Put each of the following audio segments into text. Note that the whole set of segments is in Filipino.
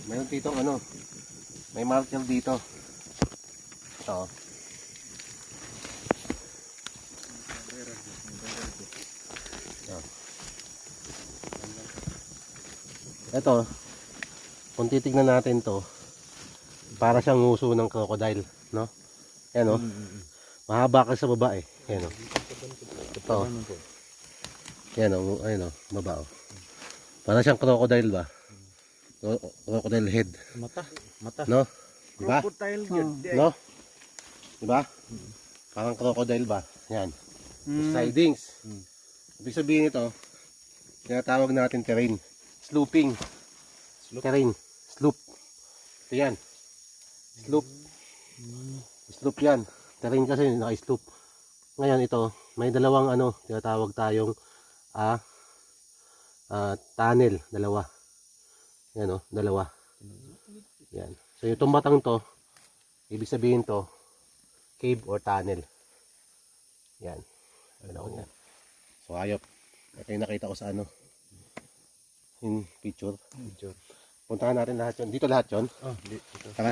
Meron dito ano, may marker dito. Ito. Ito, kung titignan natin to, para siyang nguso ng crocodile, no? Ayan o. Mahaba ka sa baba eh. Ayan o. Ito. Ayan o. Ayan o. Baba o. Para siyang crocodile ba? Crocodile head. Mata. No? Diba? Crocodile yun. No? Diba? Parang crocodile ba? Ayan. Sidings. Ibig sabihin ito, tinatawag natin terrain. Slooping. Terrain. Sloop. Ito yan. Sloop. Sloop yan. Terrain kasi naka-sloop. Ngayon ito, may dalawang ano, tinatawag tayong tunnel. Dalawa. Yan o, dalawa. Yan. So yung batang to, ibig sabihin to, cave or tunnel. Yan. Dalawa yan. So ayop. Ito yung nakita ko sa ano. In picture. Puntahan natin lahat yun. Dito lahat yun. Dito. Tara.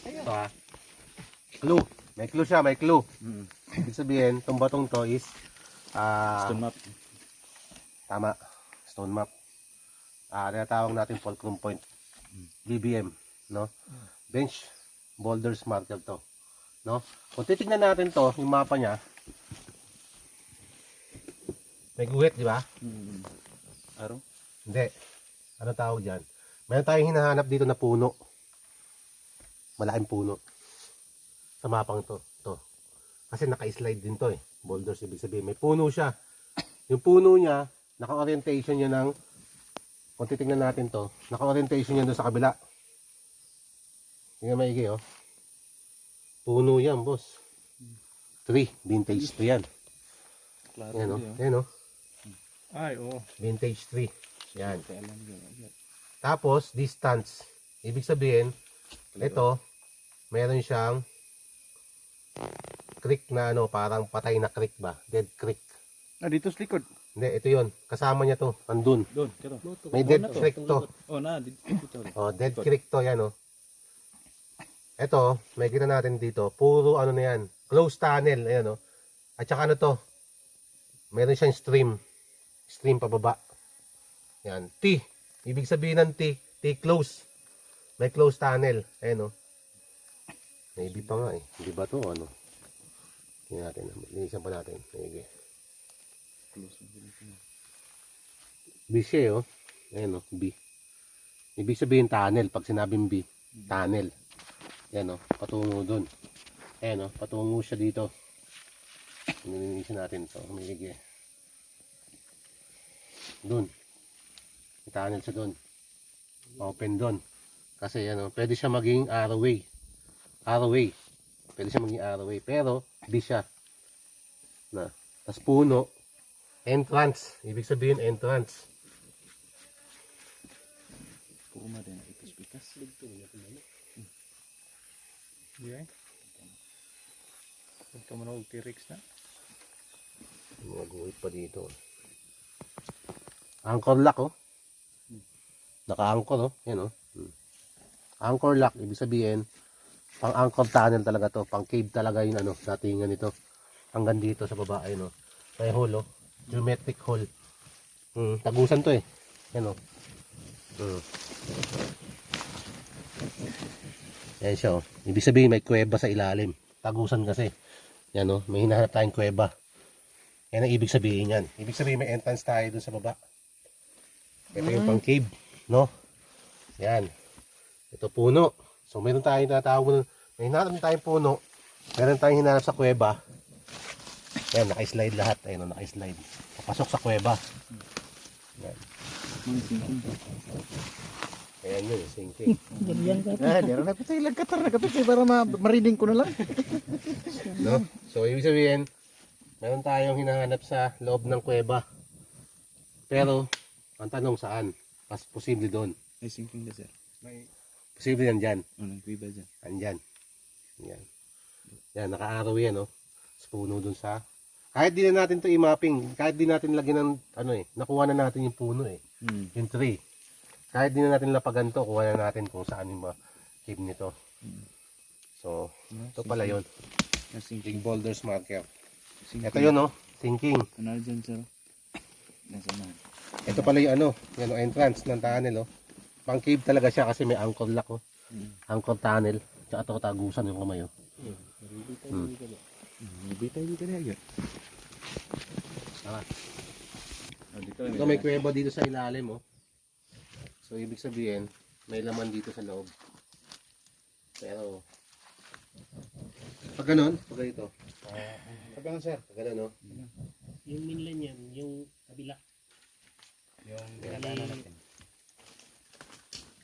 Ito ha. Clue. May clue siya, may clue. Ibig sabihin, itong batong to is Stone map. tama. Stone map. Tinatawag natin Fulcrum Point. BBM. No? Bench Boulders Marker to. No? Kung titignan natin to, yung mapa niya, may guhit, di ba? Araw? Hindi. Ano tawag dyan? Mayroon tayong hinahanap dito na puno. Malaking puno. Sa mapang to. Kasi naka-slide din to eh. Boulders, ibig sabihin. May puno siya. Yung puno niya, naka-orientation niya ng, kung titignan natin to, naka-orientation niya doon sa kabila. Tingnan maigi oh. Puno yan, boss. 3. Vintage 3 yan. Yan oh. Yan oh. Ay, oo. Vintage 3. Yan. Tapos, distance. Ibig sabihin, ito, meron siyang creek na ano, parang patay na creek ba? Dead creek. Dito sa likod. Hindi, ito yon. Kasama niya to. Andun. Doon, kero. May dead creek to. Dito. Oh, dead creek to. Yan oh. Ito, may kita natin dito. Puro ano na yan. Closed tunnel. Ayan oh. At saka ano to. Meron siyang stream. Stream pababa. Yan. T. Ibig sabihin ng T. T close. May closed tunnel. Ayan o. Maybe pa nga eh. Hindi ba to ano? Tingnan natin. Linisan pa natin. Maybe. B siya oh. Ayan o. B. Ibig sabihin tunnel. Pag sinabing B. Tunnel. Ayan o. Patungo dun. Ayan o. Patungo siya dito. Nilinisan natin to. Maybe. Dun. May tunnel siya dun. Open dun. Kasi ano, pwede siya maging arrowway. Arrowway. Pwede siya maging arrowway. Pero, di siya. Na. Tapos puno. Entrance. Ibig sabihin entrance. Puma din. Ikas-pikas. Yeah. Huwag ka mo na T-Rex na. Mga guhit pa dito. Anchor lock oh. Naka-anchor oh. Yan oh. Anchor lock. Ibig sabihin, pang anchor tunnel talaga to. Pang cave talaga yung ano, datingan nito. Hanggang dito sa baba. Ayun oh. May hole oh. Geometric hole. Tagusan to eh. Yan oh. Yan siya oh. Ibig sabihin may kuweba sa ilalim. Tagusan kasi. Yan oh. May hinahanap tayong kuweba. Yan ang ibig sabihin yan. Ibig sabihin may entrance tayo dun sa baba. Ito yung pang cave. No? Yan. Ito puno. So meron tayong tinatawag. May hinahanap tayong puno. Meron tayong hinahanap sa kuweba. Yan. Naka-slide lahat. Ayun o. Naka-slide. Papasok sa kuweba. Yan. Ayan yun. Sinking. Diyan na ko tayo lagkatar na kapit para ma-reading ko na lang. No? So ibig sabihin, meron tayong hinahanap sa loob ng kuweba. Pero, ang tanong saan? Posible doon. May sinking na sir. May Posible yan dyan. anong kuiba dyan? Andyan. Yan. Yan, naka-araw yan, no? Sa puno doon sa... Kahit di na natin to i-mapping, kahit di natin lagyan ng, ano eh, nakuha na natin yung puno eh. Yung tree. Kahit di na natin lapagan to, kuha na natin kung saan yung mga cave nito. So, ito pala yun. Big boulders marker. Ito yun, no? Sinking. Ano dyan, sir? Nasa na. Ito pala yung ano, yung entrance ng tunnel, oh. Pang cave talaga siya kasi may anchor lock, oh. Anchor tunnel. Tsaka ito tagusan yung kamay, oh. Nabitay dito na yun. Tara. Dito Ito may kuweba dito sa ilalim, oh. So, ibig sabihin, may laman dito sa loob. Pero, pag ganun, pag ganito. Pag ganun, sir. Pag ganun, no? Yung mainland yan, yung kabila. Yung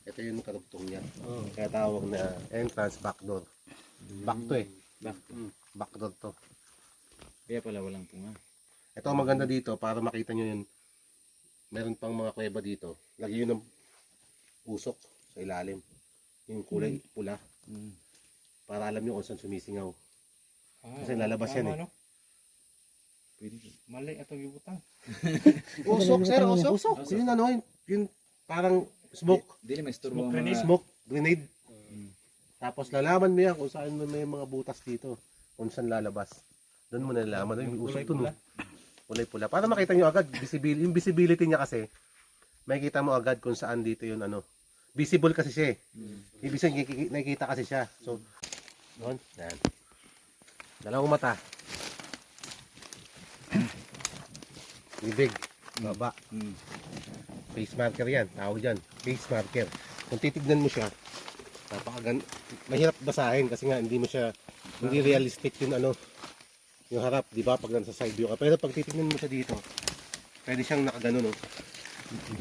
Ito yung karugtong niya. Kaya tawag na entrance backdoor. Back to eh. Backdoor to. Kaya pala walang punga. Ito ang maganda dito para makita nyo yun. Meron pang mga kuweba dito. Lagi yun ng usok sa ilalim. Yung kulay pula. Para alam nyo kung saan sumisingaw. Kasi lalabas yan eh. Ano? Mali atong ibutang. Usok sir, usok. Yun ano, yun parang smoke. Dili may Smoke mga... grenade. Smoke grenade. Tapos lalaman mo yan kung saan may mga butas dito. Kung saan lalabas. Doon mo nalalaman. Yung usok to, no? Kulay pula. Para makita nyo agad. Yung visibility niya kasi, makikita mo agad kung saan dito yun ano. Visible kasi siya eh. Ibig sabihin, nakikita kasi siya. So, doon. Yan. Dalawang mata. Bibig. Baba. Face marker yan. Tawag dyan. Face marker. Kung titignan mo siya, mahirap basahin kasi nga hindi mo siya, hindi realistic yung ano, yung harap, di ba? Pag nasa side view ka. Pero pag titignan mo siya dito, pwede siyang nakagano, no?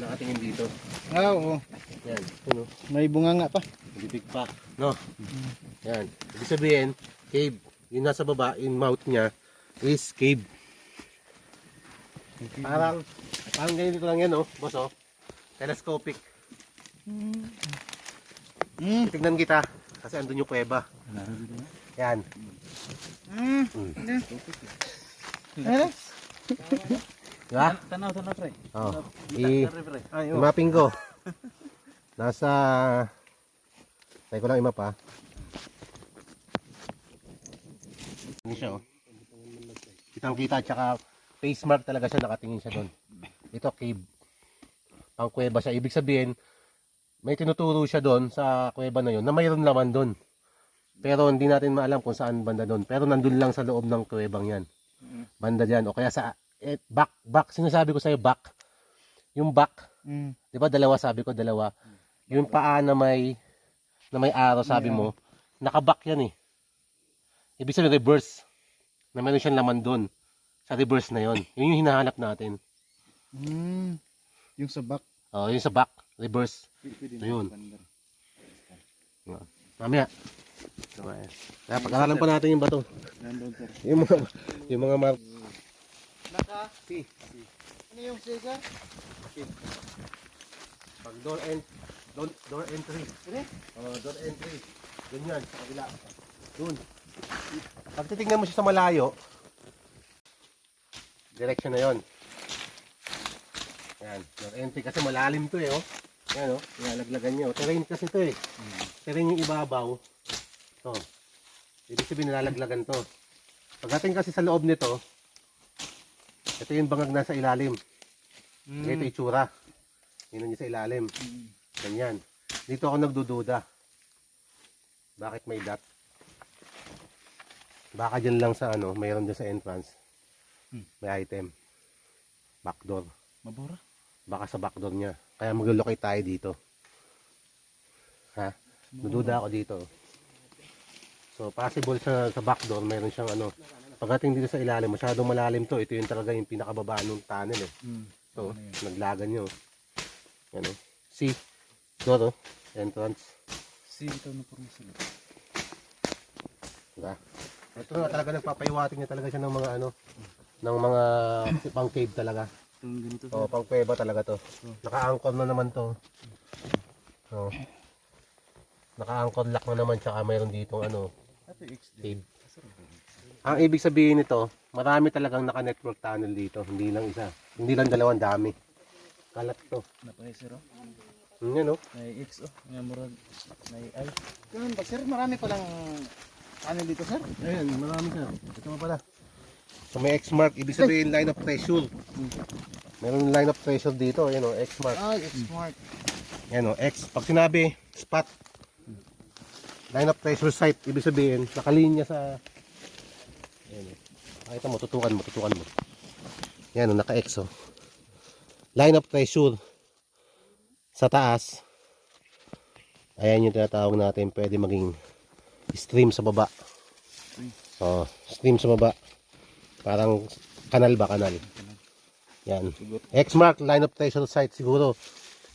Nakatingin dito. Ah, oo. Yan. Ano? May bunganga pa. Bibig pa. No? Yan. Ibig sabihin, cave. Yung nasa baba, yung mouth niya is cave. Parang ganito lang yan, oh. Boss, oh. Telescopic. Tignan kita. Kasi andun yung kuweba. Yan. Diba? Tanaw, pre. Oh. Ay, Imaping ko. Nasa... Try ko lang imap ha. Ano siya oh. Kitang kita tsaka face mark talaga siya, nakatingin siya doon. Ito cave. Ang kuweba siya. Ibig sabihin, may tinuturo siya doon sa kuweba na yun na mayroon laman doon. Pero hindi natin maalam kung saan banda doon. Pero nandun lang sa loob ng kuwebang yan. Banda dyan. O kaya sa back. Sinasabi ko sa'yo back. Yung back. Di ba dalawa sabi ko, dalawa. Yung paa na may araw sabi mo, nakaback yan eh. Ibig sabihin reverse. Na meron siyang laman doon. Sa reverse na yon. Yun yung hinahanap natin. yung sa back. Oh, yung sa back, reverse. Ito yun. Mamaya. Kaya pag-aralan pa natin yung bato. Nandun, sir. Yung mga mark. Naka? Si. Ano yung si, sir? Pag door entry. Oh, door entry. Ganyan, sa kabila. Doon. Pag titignan mo siya sa malayo, direction na yon. Yan, door entry kasi malalim to eh, oh. Yan, oh. Ilalaglagan niyo. Terrain kasi to eh. Terrain yung ibabaw. To. Ibig sabihin nilalaglagan to. Pagdating kasi sa loob nito, ito yung bangag nasa ilalim. Ito itsura. Yun yung sa ilalim. Ganyan. Dito ako nagdududa. Bakit may dot? Baka dyan lang sa ano, mayroon dyan sa entrance. May item. Backdoor. Mabura. Baka sa backdoor niya. Kaya mag-locate tayo dito. Ha? Dududa ako dito. So possible sa backdoor mayroon siyang ano. Pagdating dito sa ilalim, masyadong malalim to. Ito yung talaga yung pinakababa ng tunnel eh. So, naglagan nyo. Ano? See? Door oh. Entrance. Si, ito na po sila. Diba? Ito na talaga nagpapayiwating niya talaga siya ng mga ano. Ng mga pang cave talaga. Itong ganito, sir. Oh, pang kuweba talaga to. Naka-anchor na naman to. Oh. Naka-anchor lock na naman tsaka mayroon dito ano, Ito yung XD. cave. Ang ibig sabihin nito, marami talagang naka-network tunnel dito, hindi lang isa. Hindi lang dalawang dami. Kalat to. Napay sir oh. Yan oh. May X oh. Nga murag may ay. Ganun ba sir? Marami palang ano dito sir? Ayan, marami sir. Ito mo pala. So may X mark, ibig sabihin line of pressure. Meron line of pressure dito, ayan o, X mark. Ay, X mark. Ayan o, X. Pag sinabi, spot. Line of pressure site, ibig sabihin, nakalinya sa... Ayan o. Pakita mo, tutukan mo, tutukan mo. Ayan o, naka-X o. Line of pressure sa taas. Ayan yung tinatawag natin, pwede maging stream sa baba. O, stream sa baba. Parang kanal ba, kanal. Yan. X mark, line of pressure site. Siguro,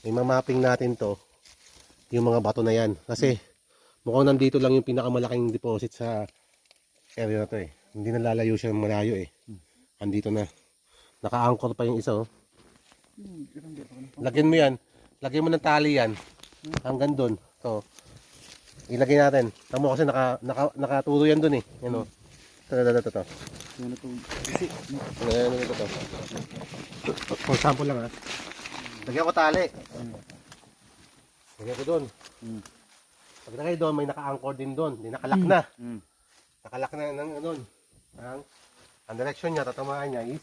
may mapping natin to. Yung mga bato na yan. Kasi, mukhang nandito lang yung pinakamalaking deposit sa area na to eh. Hindi na lalayo siya malayo eh. Andito na. Naka-anchor pa yung isa oh. Lagyan mo yan. Lagyan mo ng tali yan. Hanggang dun. To. Ilagay natin. Tamo kasi nakaturo yan dun eh. Yan oh. Ito. Ano to? Ito. For example lang ha. Lagyan ko tali. Lagyan ko doon. Pag lagay doon, may naka-anchor din doon. Di nakalak na. Nakalak na ng doon. Ang direction niya, tatamaan niya is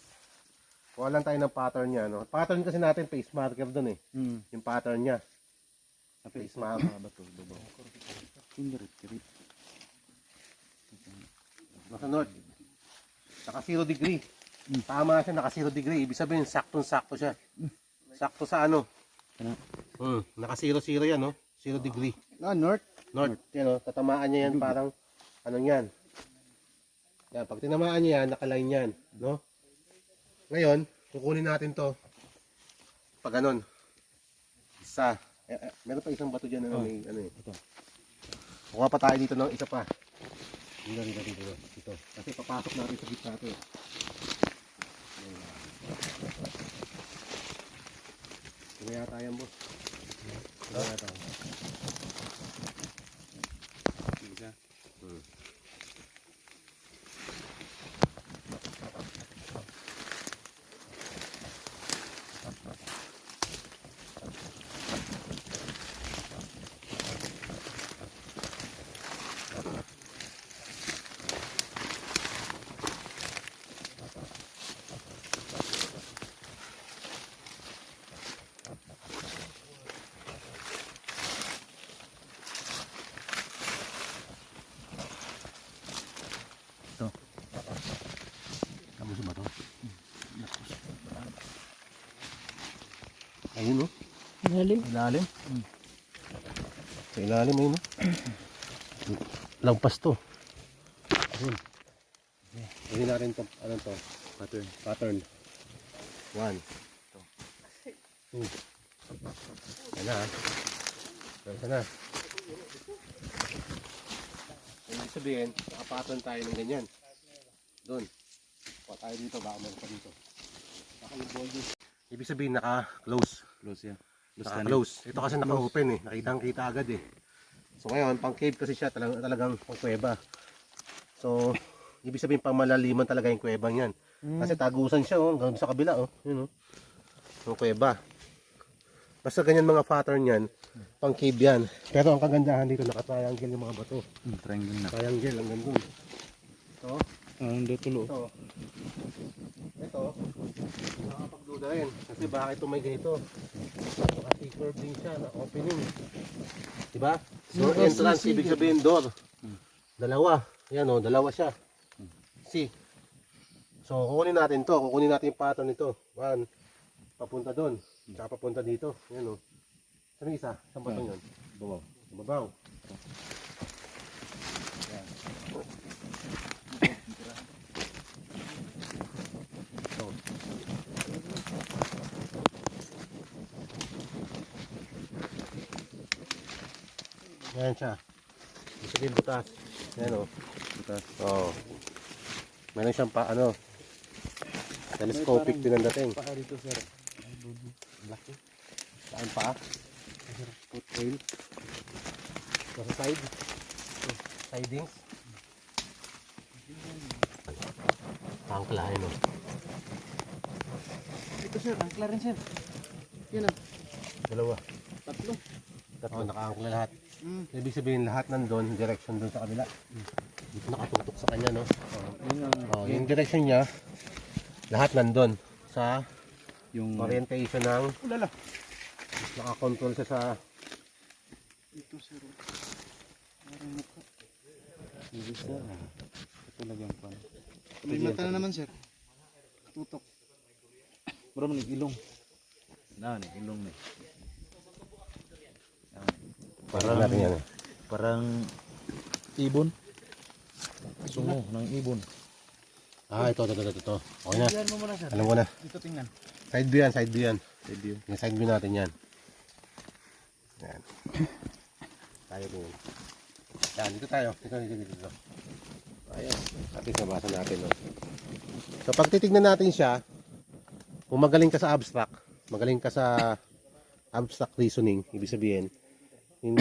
kuha lang tayo ng pattern niya. No? Pattern kasi natin, face marker doon eh. Yung pattern niya. Face marker. Nasa north. Naka 0 degree. Tama siya, naka 0 degree. Ibig sabihin, saktong-sakto siya. Sakto sa ano? Naka 0 yan, no? 0 degree. Ah, north. North. Yan, no? Tatamaan niya yan parang, ano yan. Yan, pag tinamaan niya yan, nakaline yan, no? Ngayon, kukunin natin to. Pag ganon. Isa. Meron pa isang bato dyan, ano, may, ano eh. Ito. Kuha pa tayo dito, no? Isa pa. Dito. Kasi papasok natin sa gitna ito. Kaya tayo boss. Kaya tayo. Kamu sa bato. Ayun no. Ilalim. Sa ilalim ayun no. Lampas to. Ayun. Gawin natin to. Ano to? Pattern. 1. Yan na ha. Yan na. Ibig sabihin, nakapattern tayo ng ganyan. Doon. Pa tayo dito, baka meron pa dito. Baka yung ball dito. Ibig sabihin naka-close. Close yan. Naka-close. Ito kasi naka-open eh. Nakitang-kita agad eh. So ngayon, pang cave kasi siya talagang pang kuweba. So, ibig sabihin pang malaliman talaga yung kuwebang yan. Kasi tagusan siya oh, hanggang sa kabila oh. Yun oh. Yung kuweba. Basta ganyan mga pattern yan, pang cave yan. Pero ang kagandahan dito, naka-triangle yung mga bato. Triangle na. Triangle hanggang dun. Ito. Hindi tulo. Ito, nakakapagduda rin. Kasi bakit ito may ganito? Naka-C-curve din siya, na opening. Diba? Door entrance, ibig sabihin door. Dalawa. Yan o, dalawa siya. C. So, kukunin natin to. Kukunin natin yung pattern nito. 1, papunta doon. Tsaka papunta dito. Yan o. Saan yung isa? Saan ba ito yun? Babaw. Babaw. Yan. Yan siya. Sabihin butas. Yan o. Butas. Oo. Meron siyang pa ano. Telescopic din ang dating. Paa dito sir. Laki. Saan pa? Foottrail. Sa side. Sidings. Angkla yun o. Ito sir, angkla rin sir. Yun ah. Dalawa. Tatlo. Tatlo, nakaangkol na lahat. Mm. Ibig sabihin lahat nandun, direction doon sa kabila. Dito nakatutok sa kanya, no? Yun ang Yung direction niya, lahat nandun sa yung orientation ng ulala. nakakontrol siya sa Ito sir. Parang mukha. Sige sir. Ito lagyan pa. May mata na naman sir. Tutok. Bro, may ilong. Na, ilong na. parang natin yan. Parang ibon. Sungo ng ibon. Ito. Okay na. Tingnan mo muna sir. Alam ko na. Dito tingnan. Side view yan, side view yan. Video. Yung side view natin yan. Yan. Tayo din. Yan, dito tayo. Dito. Ayan. At least nabasa natin. No? So pag titignan natin siya, kung magaling ka sa abstract, magaling ka sa abstract reasoning, ibig sabihin, yung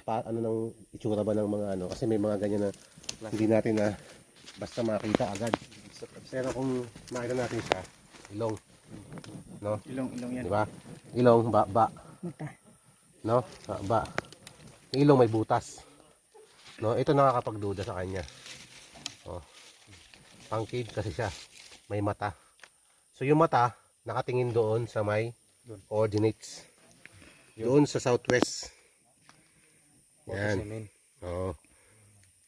ano ng itsura ba ng mga ano, kasi may mga ganyan na hindi natin na basta makita agad. Pero kung makita natin siya, ilong. No? Ilong yan. Di ba? Ilong, ba. No? Ba. Yung ilong may butas. No? Ito nakakapagduda sa kanya. Oh. Pangkid kasi siya. May mata. So yung mata, nakatingin doon sa may coordinates. Doon sa southwest. Yan. Oo.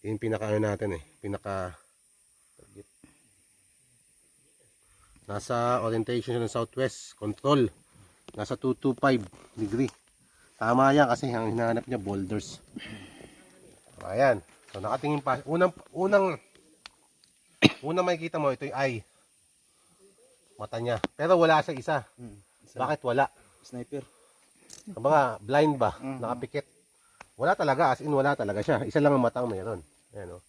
Yung pinaka ano natin eh. Pinaka nasa orientation ng southwest. Control. Nasa 225 degree. Tama yan kasi ang hinahanap niya boulders. Ayan. So nakatingin pa. Unang makikita mo ito yung eye. Mata niya. Pero wala sa isa. Bakit wala? Sniper. Kumbaga blind ba? Nakapikit. Wala talaga. As in wala talaga siya. Isa lang ang matang mayroon. Ayan o.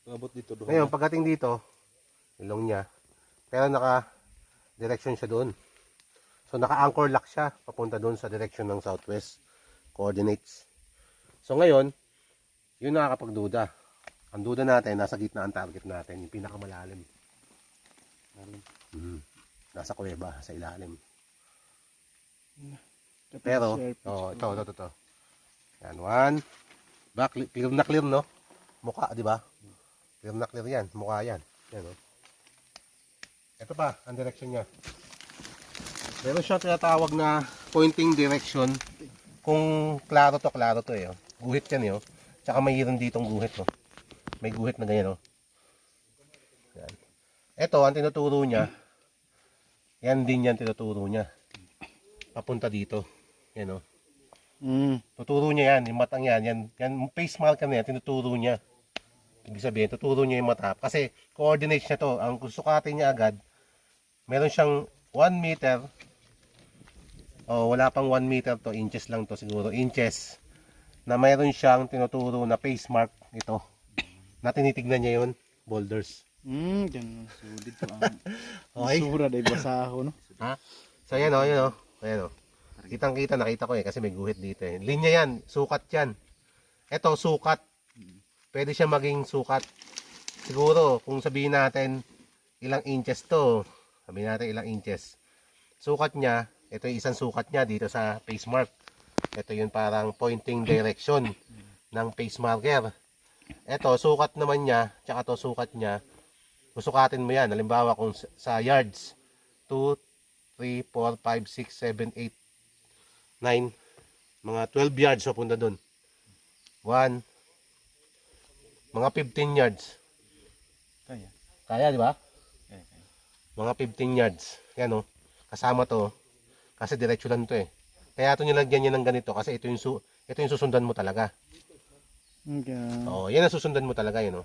Abot dito doon. Ngayon pagdating dito, ilong niya. Pero naka-direction siya doon. So naka-anchor lock siya papunta doon sa direction ng southwest coordinates. So ngayon, yun nakakapagduda. Ang duda natin, nasa gitna ang target natin, yung pinakamalalim. Nasa kuweba, sa ilalim. Pero, ito. Yan, one. Back, clear na clear, no? Mukha, di ba? Clear na clear yan, mukha yan. Yan, no? Ito pa, ang direction niya. Meron siya tinatawag na pointing direction. Kung klaro to eh. Oh. Guhit yan eh. Oh. Tsaka mayroon ditong guhit. Oh. May guhit na ganyan. Oh. Yan. Ito, ang tinuturo niya. Yan din yan tinuturo niya. Papunta dito. Yan oh. Tuturo niya yan. Yung matang yan. Yan face marker na yan. Tinuturo niya. Ibig sabihin, tuturo niya yung mata. Kasi coordinates niya to. Ang sukatin niya agad. Meron siyang 1 meter. Wala pang 1 meter to, inches lang to siguro, inches, na mayroon siyang tinuturo na face mark ito, na tinitignan niya yun, boulders. Ganun, sulit ko ang Okay. sura dahil basa ako, no? Ha? So yan o, ayan o. Kitang kita, nakita ko eh, kasi may guhit dito eh. Linya yan, sukat yan. Ito, sukat. Pwede siya maging sukat. Siguro, kung sabihin natin, ilang inches to, sabihin natin ilang inches. Sukat niya, ito yung isang sukat niya dito sa face mark. Ito yung parang pointing direction ng face marker. Ito, sukat naman niya, tsaka to sukat niya. Susukatin mo yan. Halimbawa kung sa yards, 2, 3, 4, 5, 6, 7, 8, 9. Mga 12 yards so punta dun. 1. Mga 15 yards. Kaya di ba? Mga 15 yards. Yan o. Kasama to. Kasi diretso lang to eh. Kaya ito nilagyan niya ng ganito kasi ito yung susundan mo talaga. Yan ang susundan mo talaga yun.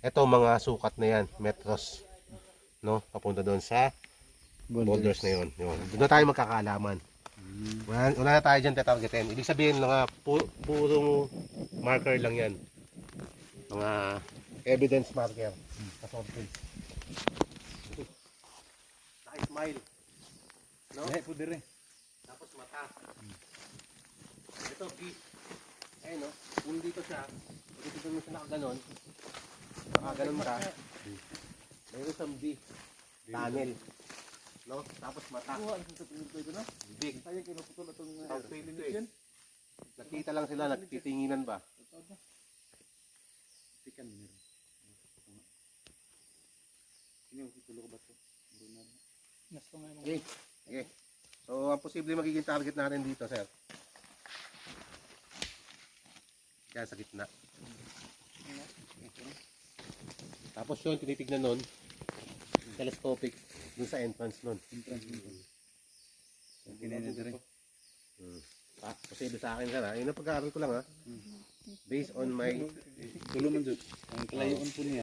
Ito mga sukat na yan, metros. No, papunta doon sa boulders na yun. Doon na tayo magkakaalaman. Wala na tayo dyan tatargetin. Ibig sabihin mga purong marker lang yan. Mga evidence marker. Kasorted. Naka-smile. No? Tapos mata. Ito, B. Ayun, no? Kung dito siya, dito mo siya nakaganon. Nakaganon ka. Mayroon siyang B. Tunnel. No? Tapos mata. Kuha ang sa ito na. Big. Sayang kinaputol itong Okay, ito yan. Nakita lang sila, nagtitinginan ba? Tikan meron. Ini yung tulo ko ba ito? Gusto nga yung Okay. Okay. So, ang posible magiging target natin dito, sir. Kaya sa gitna. Tapos yun, tinitignan nun, telescopic, dun sa entrance nun. Kinaya na rin. Posible sa akin, sir, ha? Yun ang pag-aaral ko lang, ha? Based on my Tulo man dyan. Ang kalayoon po niya.